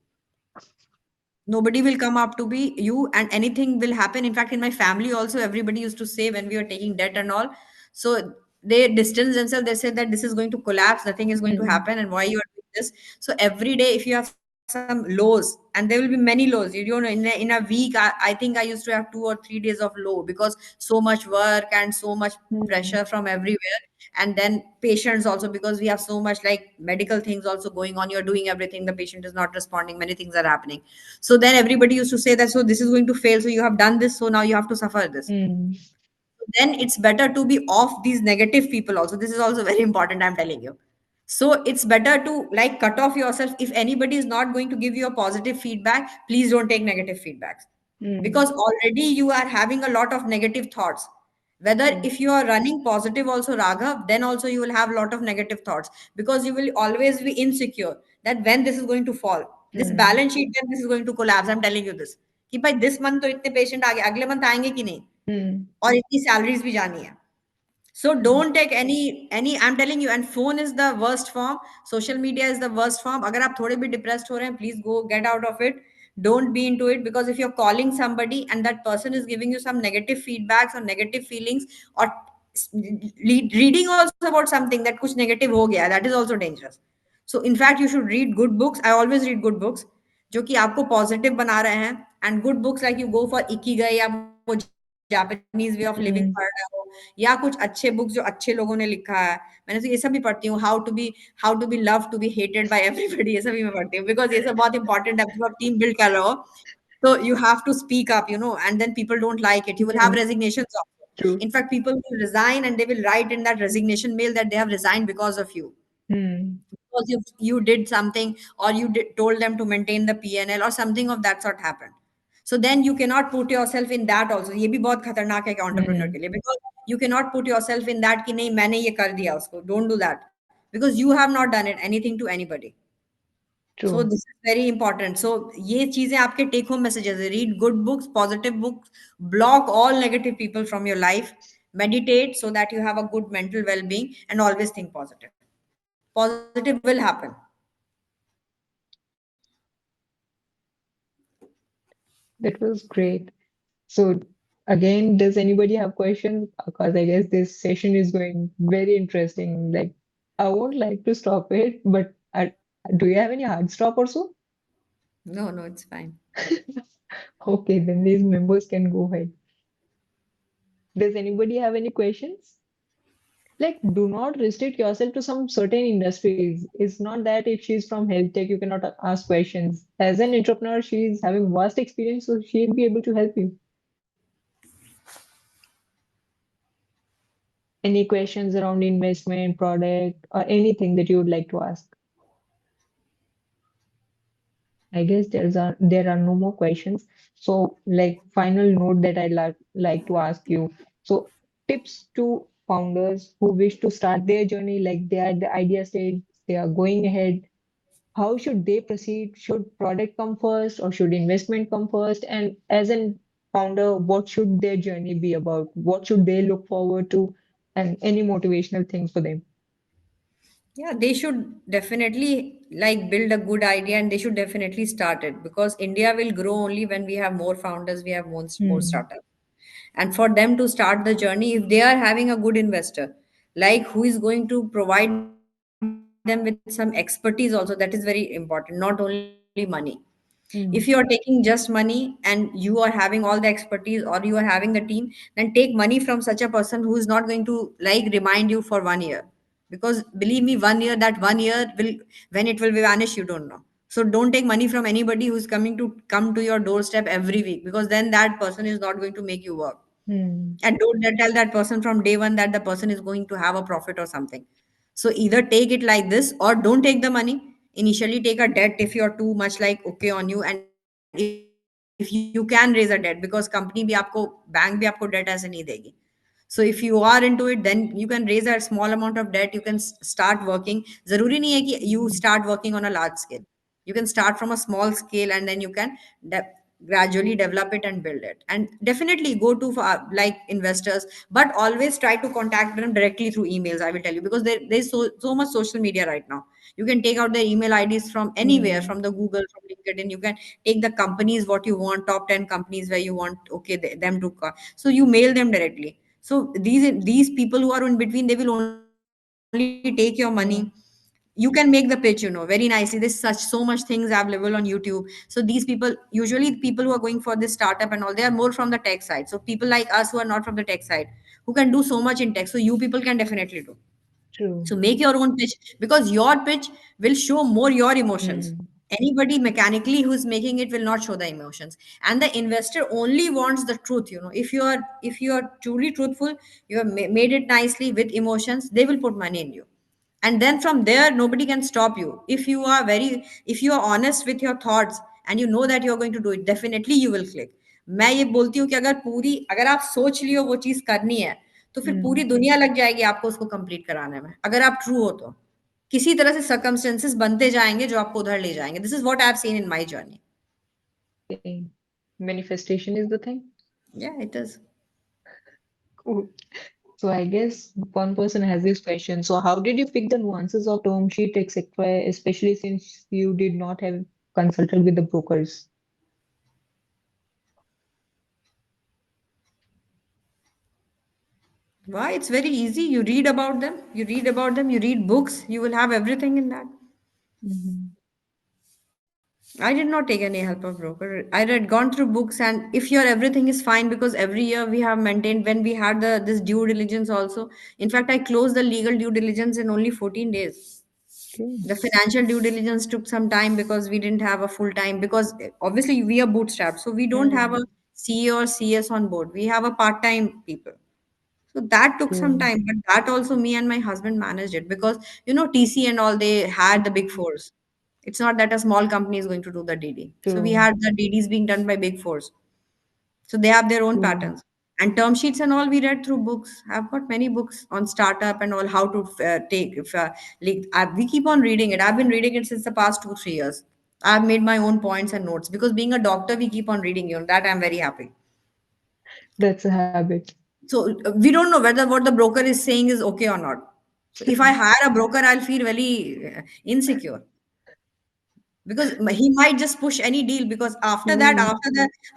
Nobody will come up to be you, and anything will happen. In fact, in my family also, everybody used to say when we were taking debt and all, so they distance themselves. They said that this is going to collapse, nothing is going to mm, happen, and why you are doing this. So every day, if you have some lows, and there will be many lows, you don't know, in a week, I think I used to have 2 or 3 days of low because so much work and so much pressure mm, from everywhere. And then patients also, because we have so much like medical things also going on, you're doing everything, the patient is not responding, many things are happening. So then everybody used to say that, so this is going to fail, so you have done this, so now you have to suffer this. mm, Then it's better to be off these negative people also. This is also very important, I'm telling you. So it's better to like cut off yourself. If anybody is not going to give you a positive feedback, please don't take negative feedbacks, mm, because already you are having a lot of negative thoughts. Whether mm, if you are running positive also, Raghav, then also you will have a lot of negative thoughts, because you will always be insecure that when this is going to fall, this mm, balance sheet, when this is going to collapse. I'm telling you this, कि भाई this month तो इतने patient आ गए, अगले month आएंगे कि नहीं, mm, और इतनी salaries भी जानी है. So don't take any, I'm telling you. And phone is the worst form, social media is the worst form. अगर आप थोड़े भी depressed हो रहे हैं, please go get out of it. Don't be into it, because if you're calling somebody and that person is giving you some negative feedbacks or negative feelings, or reading also about something that कुछ negative हो गया, that is also dangerous. So in fact you should read good books. I always read good books जो कि आपको positive बना रहे हैं. And good books like you go for Ikigai, या वो जापानीज वे ऑफ लिविंग पढ़ रहे हो, mm, या कुछ अच्छे बुक्स जो अच्छे लोगों ने लिखा है. मैंने तो ये सब भी पढ़ती हूँ. How to be love to be hated by everybody, ये सब भी मैं पढ़ती हूँ, बिकॉज ये सब बहुत इंपॉर्टेंट है जब आप टीम बिल्ड कर रहे हो. So you have to speak up, and then people don't like it. You will have mm, resignations also. true. In fact, people will resign and they will write in that resignation mail that they have resigned because of you. Mm, because you did something, or told them to maintain the PNL or something of that sort happened. So then you cannot put yourself in that also. ये भी बहुत खतरनाक है entrepreneur Hmm. के लिए, because you cannot put yourself in that कि नहीं मैंने ये कर दिया उसको. Don't do that, because you have not done it anything to anybody. So True. this is very important. So ये चीजें आपके take home messages है. Read good books, positive books, block all negative people from your life, meditate so that you have a good mental well-being, and always think positive. Positive will happen. That was great. So again, does anybody have questions? Because I guess this session is going very interesting. Like, I won't like to stop it, but do you have any hard stop or so? No, no, it's fine. Okay, then these members can go ahead. Does anybody have any questions? Like, do not restrict yourself to some certain industries. It's not that if she's from health tech, you cannot ask questions. As an entrepreneur, she's having vast experience, so she'll be able to help you. Any questions around investment, product, or anything that you would like to ask? I guess there are no more questions. So, like final note that I'd like to ask you. So, tips to founders who wish to start their journey, like they are at the idea stage, they are going ahead. How should they proceed? Should product come first, or should investment come first? And as a founder, what should their journey be about? What should they look forward to? And any motivational things for them? Yeah, they should definitely like build a good idea, and they should definitely start it, because India will grow only when we have more founders, we have more Hmm. startups. And for them to start the journey, if they are having a good investor, like who is going to provide them with some expertise also, that is very important, not only money. If you are taking just Hmm. money and you are having all the expertise, or you are having the team, then take money from such a person who is not going to like remind you for 1 year. Because believe me, 1 year, that 1 year will, when it will be vanish, you don't know. So don't take money from anybody who's coming to come to your doorstep every week, because then that person is not going to make you work. Hmm. And don't tell that person from day one that the person is going to have a profit or something. So either take it like this, or don't take the money. Initially take a debt if you're too much like okay on you, and if you can raise a debt, because company bhi aapko, bank bhi aapko debt aise nahi degi. So if you are into it, then you can raise a small amount of debt, you can start working. Zaruri nahi hai ki you start working on a large scale. You can start from a small scale, and then you can gradually develop it and build it. And definitely go to like investors, but always try to contact them directly through emails, I will tell you, because there's so much social media right now. You can take out their email IDs from anywhere, from Hmm. the Google, from LinkedIn. You can take the companies what you want, top 10 companies where you want, okay, them to so you mail them directly. So these people who are in between, they will only take your money. You can make the pitch, very nicely. There's so much things available on YouTube. So these people, usually the people who are going for this startup and all, they are more from the tech side. So people like us who are not from the tech side, who can do so much in tech, so you people can definitely do. So True. make your own pitch, because your pitch will show more your emotions. Hmm. Anybody mechanically who's making it will not show the emotions. And the investor only wants the truth. If you are truly truthful, you have made it nicely with emotions, they will put money in you. And then from there, nobody can stop you. If you are honest with your thoughts, and you know that you are going to do it, definitely you will click. मैं ये बोलती हूँ कि अगर आप सोच लियो वो चीज करनी है, तो फिर पूरी Hmm. दुनिया लग जाएगी आपको उसको कंप्लीट कराने में, अगर आप ट्रू हो तो। किसी तरह से सर्कमस्टेंसेस बनते जाएंगे जो आपको उधर ले जाएंगे. This is what I have seen in my journey. Okay. Manifestation is the thing. या it is. Cool. So I guess one person has this question. So how did you pick the nuances of term sheet, etc., especially since you did not have consulted with the brokers? Why? It's very easy. You read about them, you read books, you will have everything in that. Mhm. I did not take any help of broker. I had gone through books, and if your everything is fine, because every year we have maintained, when we had this due diligence also. In fact, I closed the legal due diligence in only 14 days. Okay. The financial due diligence took some time because we didn't have a full time, because obviously we are bootstrapped, so we don't have a Hmm. CA or CS on board. We have a part time people. So that took some True. time, but that also me and my husband managed it because TC and all, they had the big fours. It's not that a small company is going to do the DD. So we True. had the DDs being done by big fours. So they have their own True. patterns. And term sheets and all we read through books. I've got many books on startup and all, how to take. If, like, we keep on reading it. I've been reading it since the past 2 3 years. I've made my own points and notes because being a doctor, we keep on reading. That I'm very happy. That's a habit. So we don't know whether what the broker is saying is okay or not. So if I hire a broker, I'll feel very insecure because he might just push any deal. Because Hmm.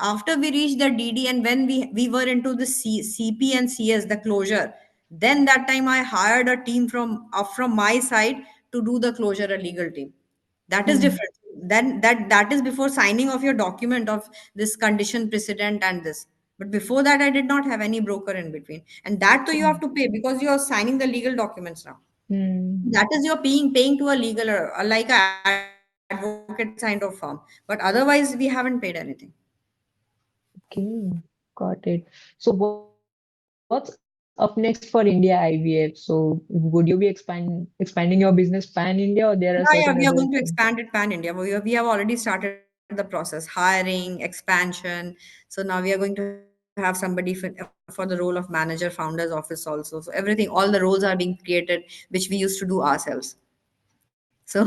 after we reached the DD, and when we were into the CP and CS, the closure, then that time I hired a team from my side to do the closure, a legal team. That is Hmm. different. Then that is before signing of your document of this condition precedent and this. But before that, I did not have any broker in between, and that too you have Hmm. to pay because you are signing the legal documents now. Hmm. That is you're paying to a legal, like a advocate kind of firm. But otherwise, we haven't paid anything. Okay. Got it. So what's up next for India IVF? So would you be expanding your business pan India, or there are certain other Yeah, things? we are going to expand it pan India. We have already started the process, hiring, expansion. So now we are going to have somebody for the role of manager, founder's office also. So everything, all the roles are being created, which we used to do ourselves. So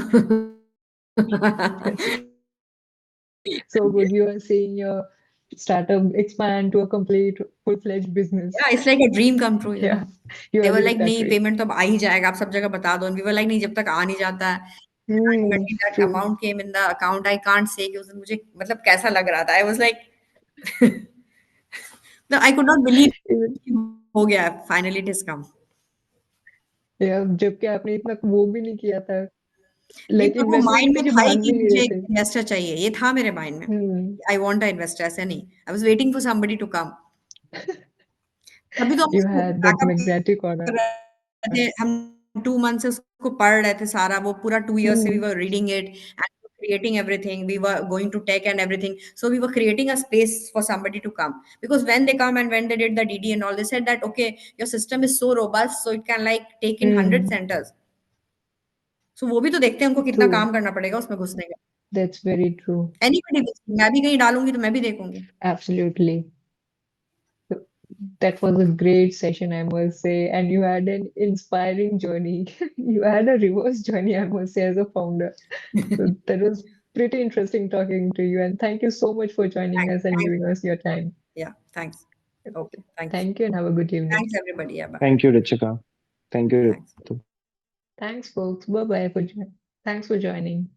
So would you are seeing your startup expand to a complete full-fledged business? yeah, it's like a dream come true, Yeah, you They are were living like, that नहीं way. Payment तो अब आ ही जाएगा, आप सब जगह बता दो. And we were like, नहीं, जब तक आ नहीं जाता है. And Hmm, ultimately that true. amount came in the account. I can't say कि उस दिन मुझे मतलब कैसा लग रहा था. I was like, no, I could not believe Even, कि हो गया. Finally it has come. yeah, जबकि आपने इतना वो भी नहीं किया था, नहीं, लाइक पर वो इन्वेस्टमेंट माइंड के में पीछे था ही भाग कि भी नहीं रहे मुझे एक थे. इन्वेस्टर चाहिए. ये था मेरे माइंड में. Hmm. I want an investor. ऐसे नहीं. I was waiting for somebody to come. तभी तो हम You उसको had that बैकअप magnetic कर aura. रहे थे. हम 2 months से उसको पढ़ रहे थे सारा. वो पूरा 2 years से we were reading Hmm. it and creating everything. We were going to tech and everything. So we were creating a space for somebody to come. Because when they come and when they did the DD and all, they said that, okay, your system is so robust, so it can like take in 100 Hmm. centers. So वो भी तो देखते हैं हमको कितना True. काम करना पड़ेगा उसमें घुसने का. That's very true. Anybody, मैं भी कहीं डालूंगी तो मैं भी देखूंगी. Absolutely. So that was a great session, I must say, and you had an inspiring journey. You had a reverse journey, I must say, as a founder. So that was pretty interesting talking to you, and thank you so much for joining Thanks. us and Thanks. giving us your time. Yeah, thanks. Okay, thanks. Thank you and have a good evening. Thanks everybody. Yeah, bye. Thank you, Richika. Thank you, Thanks. Ritu. Thanks, folks. Bye bye for thanks for joining.